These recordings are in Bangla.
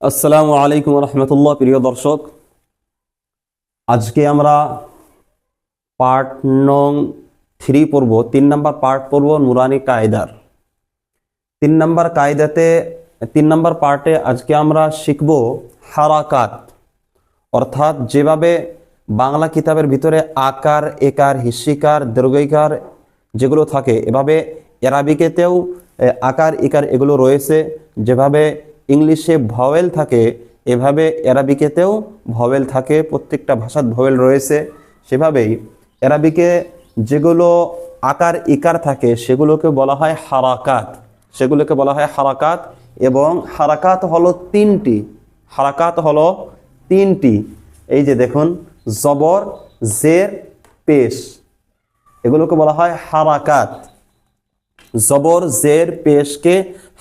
আসসালামু আলাইকুম রহমতুল্লাহ। প্রিয় দর্শক, আজকে আমরা পার্ট নং 3 পড়ব। 3 নম্বর পার্ট পড়ব নুরানি কায়দার 3 নম্বর কায়দাতে 3 নম্বর পার্টে আজকে আমরা শিখব হারাকাত, অর্থাৎ যেভাবে বাংলা কিতাবের ভিতরে আকার, একার, হিস্যিকার, দীর্ঘইকার যেগুলো থাকে, এভাবে আরবিকেতেও আকার, ইকার এগুলো রয়েছে। যেভাবে ইংলিশে ভাওয়েল থাকে, এভাবে আরবিকেতেও ভাওয়েল থাকে। প্রত্যেকটা ভাষার ভাওয়েল রয়েছে। সেভাবেই আরবিকে যেগুলো আকার, ইকার থাকে সেগুলোকে বলা হয় হারাকাত। এবং হারাকাত হলো 3টি। এই যে দেখুন, জবর, জের, পেশ, এগুলোকে বলা হয় হারাকাত। জবর, জের, পেশকে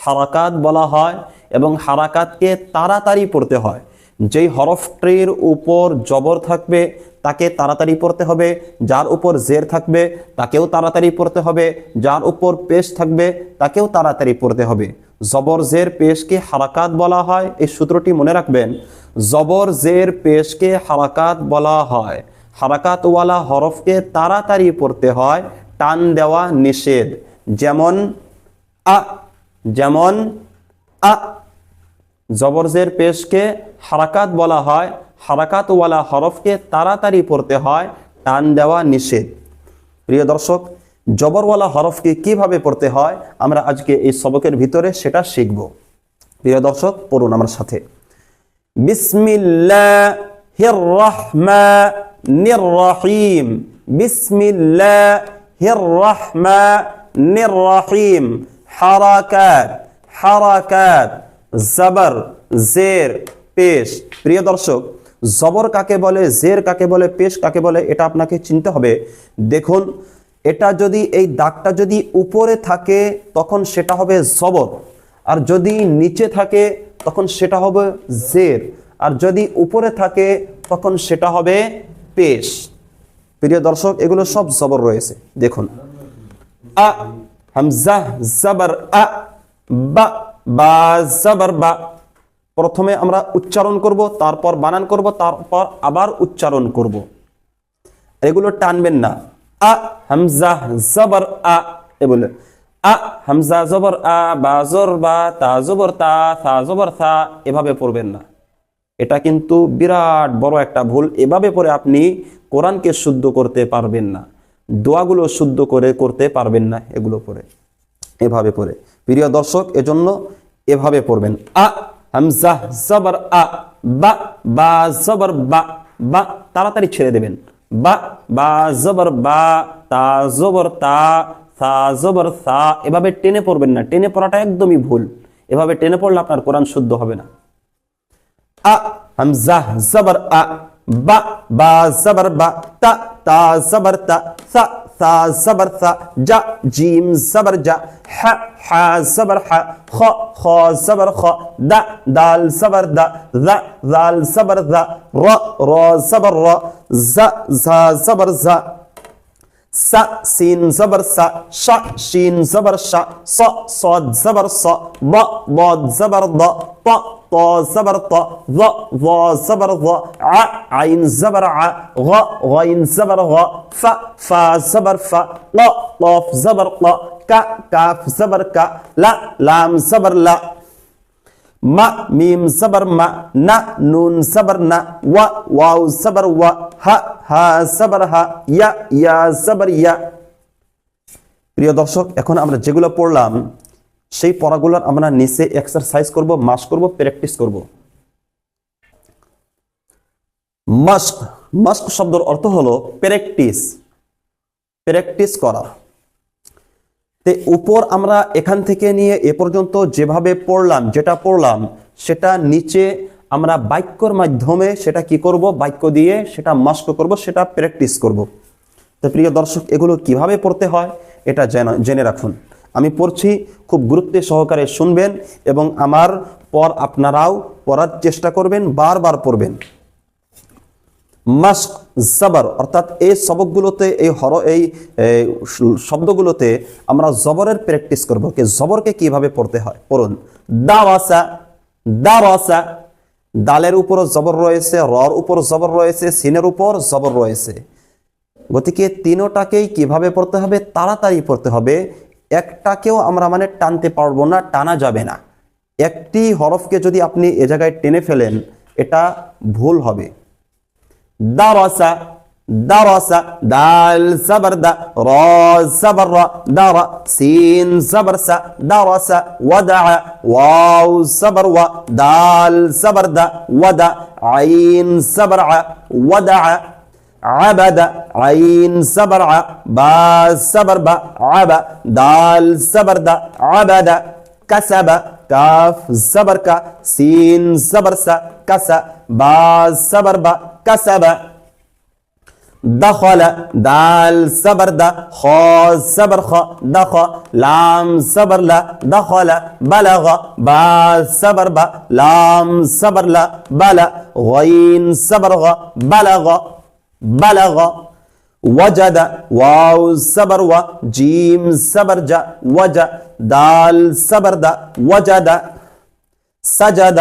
হারাকাত বলা হয় এবং হারাকাতকে তাড়াতাড়ি পড়তে হয়। যেই হরফটির উপর জবর থাকবে তাকে তাড়াতাড়ি পড়তে হবে, যার উপর জের থাকবে তাকেও তাড়াতাড়ি পড়তে হবে, যার উপর পেশ থাকবে তাকেও তাড়াতাড়ি পড়তে হবে। জবর, জের, পেশকে হারাকাত বলা হয়। এই সূত্রটি মনে রাখবেন। জবর, জের, পেশকে হারাকাত বলা হয়। হারাকাতওয়ালা হরফকে তাড়াতাড়ি পড়তে হয়, টান দেওয়া নিষেধ। যেমন আ, জবর, জের, পেশকে হারাকাত বলা হয়। হারাকাতওয়ালা হরফকে তাড়াতাড়ি পড়তে হয়, টান দেওয়া নিষেধ। প্রিয় দর্শক, জবরওয়ালা হরফকে কিভাবে পড়তে হয় আমরা আজকে এই সবকের ভিতরে সেটা শিখব। প্রিয় দর্শক, পড়ুন আমার সাথে। বিসমিল্লাহির রহমানির রহিম। বিসমিল্লাহির রহমানির রহিম। হারাকাত, জবর, জের, পেশ। প্রিয় দর্শক, জবর কাকে বলে, জের কাকে বলে, পেশ কাকে বলে, এটা আপনাকে চিনতে হবে। দেখুন, এটা যদি এই দাগটা যদি উপরে থাকে তখন সেটা হবে জবর, আর যদি নিচে থাকে তখন সেটা হবে জের, আর যদি উপরে থাকে তখন সেটা হবে পেশ। প্রিয় দর্শক, এগুলো সব জবর রয়েছে। দেখুন, আ, হামজা, জবর আ, বা, বা, জবর বা। প্রথমে আমরা উচ্চারণ করব, তারপর বানান করব, তারপর আবার উচ্চারণ করব। এগুলো টানবেন না। আ, হামজা, জবর আ, এ বলে আ, হামজা, জবর আ, বা জবর বা, তা জবর তা, সা জবর সা, এভাবে পড়বেন না। এটা কিন্তু বিরাট বড় একটা ভুল। এভাবে পড়ে আপনি কোরআনকে শুদ্ধ করতে পারবেন না, দোয়াগুলো শুদ্ধ করে করতে পারবেন না। এগুলো পড়ে এভাবে পড়ে। প্রিয় দর্শক, এজন্য এভাবে পড়বেন। আ, হামজা, জবর আ, বা, বা জবর বা, বা তাড়াতাড়ি ছেড়ে দেবেন। বা, বা জবর বা, তা জবর তা, সা জবর সা, এভাবে টেনে পড়বেন না। টেনে পড়াটা একদমই ভুল। এভাবে টেনে পড়লে আপনার কোরআন শুদ্ধ হবে না। আ, হামজা, জবর আ, বা, বা জবর বা, তা, তা জবর তা, সা, সা জবর সা, জা, জিম জবর জা, হা, হা জবর হা, খ, খ জবর খ, দা, দাল জবর দা, যা, জাল জবর যা, র, র জবর র, যা, যা জবর যা, সা, সিন জবর সা, শা, শিন জবর শা, স, সদ জবর স, ব, বদ জবর দ, ত, ত জবর ত, ظ, ظ জবর ظ, ع, আইন জবর ع, غ, غইন জবর غ, ফ, ফা জবর ফ, ল, লফ জবর ল, কা, কাফ জবর কা, লা, লাম জবর লা, মা, মিম জবর মা, না, নুন জবর না, ওয়া, ওয়াও জবর ওয়া, হা, হা জবর হা, ইয়া, ইয়া জবর ইয়া। প্রিয় দর্শক, এখন আমরা যেগুলো পড়লাম সেই পড়াগুলোর আমরা নিচে এক্সারসাইজ করব, মাস্ক করব, প্র্যাকটিস করব। মাস্ক, মাস্ক শব্দের অর্থ হলো প্র্যাকটিস করা। তে উপর আমরা এখান থেকে নিয়ে এ পর্যন্ত যেভাবে পড়লাম, যেটা পড়লাম সেটা নিচে আমরা বাক্যর মাধ্যমে সেটা কি করব, বাক্য দিয়ে সেটা মাস্ক করব, সেটা প্র্যাকটিস করব। তো প্রিয় দর্শক, এগুলো কিভাবে পড়তে হয় এটা জেনে রাখুন। আমি পড়ছি, খুব গুরুত্ব সহকারে শুনবেন এবং আমার পর আপনারাও পড়ার চেষ্টা করবেন, বারবার পড়বেন। মাস্ক, জবর, অর্থাৎ এই সবকগুলোতে এই শব্দগুলোতে আমরা জবরের প্র্যাকটিস করব। জবরকে কিভাবে পড়তে হয় পড়ুন। দাওয়াসা, দাওয়াসা, দালের উপর জবর রয়েছে, রর উপর জবর রয়েছে, সিনের উপর জবর রয়েছে। গতিকে তিনোটাকেই কিভাবে পড়তে হবে? তাড়াতাড়ি পড়তে হবে। একটাকেও আমরা মানে টানতে পারবো না, টানা যাবে না। একটি হরফকে যদি আপনি এ জায়গায় টেনে ফেলেন এটা ভুল হবে। দারাসা, দারাসা, দাল জবর দা, র জবর রা, দারা, সিন জবর সা, দারাসা, ওয়াদা, ওয়াও জবর ওয়া, দাল জবর দা, ওয়াদা, আইন জবর আ, ওয়াদা, عبد، عين زبر ع، با زبر با، عب، دال زبر دا، عبد، كسب، كاف زبر کا، سين زبر سا، كسا، با زبر با، كسب، دخل، دال زبر دا، خا زبر خا، دخ، لام زبر لا، دخل، بلغ، با زبر با، لام زبر لا، بلا، غين زبر غ، بلغ، بلغ، وجد، واو زبر و، جيم زبر جا، وجا، دال زبر دا، وجد، سجد،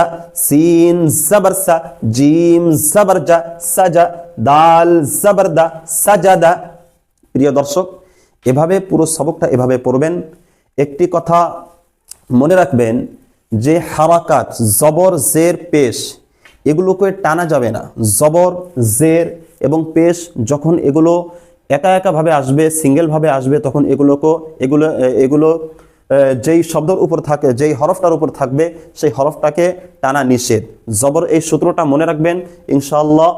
سين زبر سا، جيم زبر جا، سجا، দাল জবর দা, সাজাদা। প্রিয় দর্শক, এভাবে পুরো সবকটা এভাবে পড়বেন। একটি কথা মনে রাখবেন যে হারাকাত জবর জের পেশ এগুলোকে টানা যাবে না। জবর জের এবং পেশ যখন এগুলো একা একাভাবে আসবে, সিঙ্গেল ভাবে আসবে, তখন এগুলো যেই শব্দের উপর থাকে, যেই হরফটার উপর থাকবে সেই হরফটাকে টানা নিষেধ। জবর এই সূত্রটা মনে রাখবেন, ইনশাআল্লাহ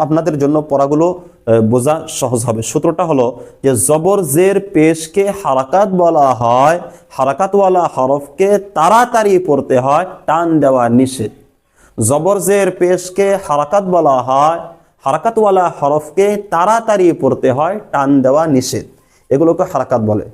আপনাদের জন্য পড়াগুলো বোঝা সহজ হবে। সূত্রটা হলো যে জবর জের পেশকে হারাকাত বলা হয়, হারাকাতওয়ালা হরফকে তাড়াতাড়ি পড়তে হয়, টান দেওয়া নিষেধ। জবর জের পেশকে হারাকাত বলা হয়, হারাকাতওয়ালা হরফকে তাড়াতাড়ি পড়তে হয়, টান দেওয়া নিষেধ। এগুলোকে হারাকাত বলে।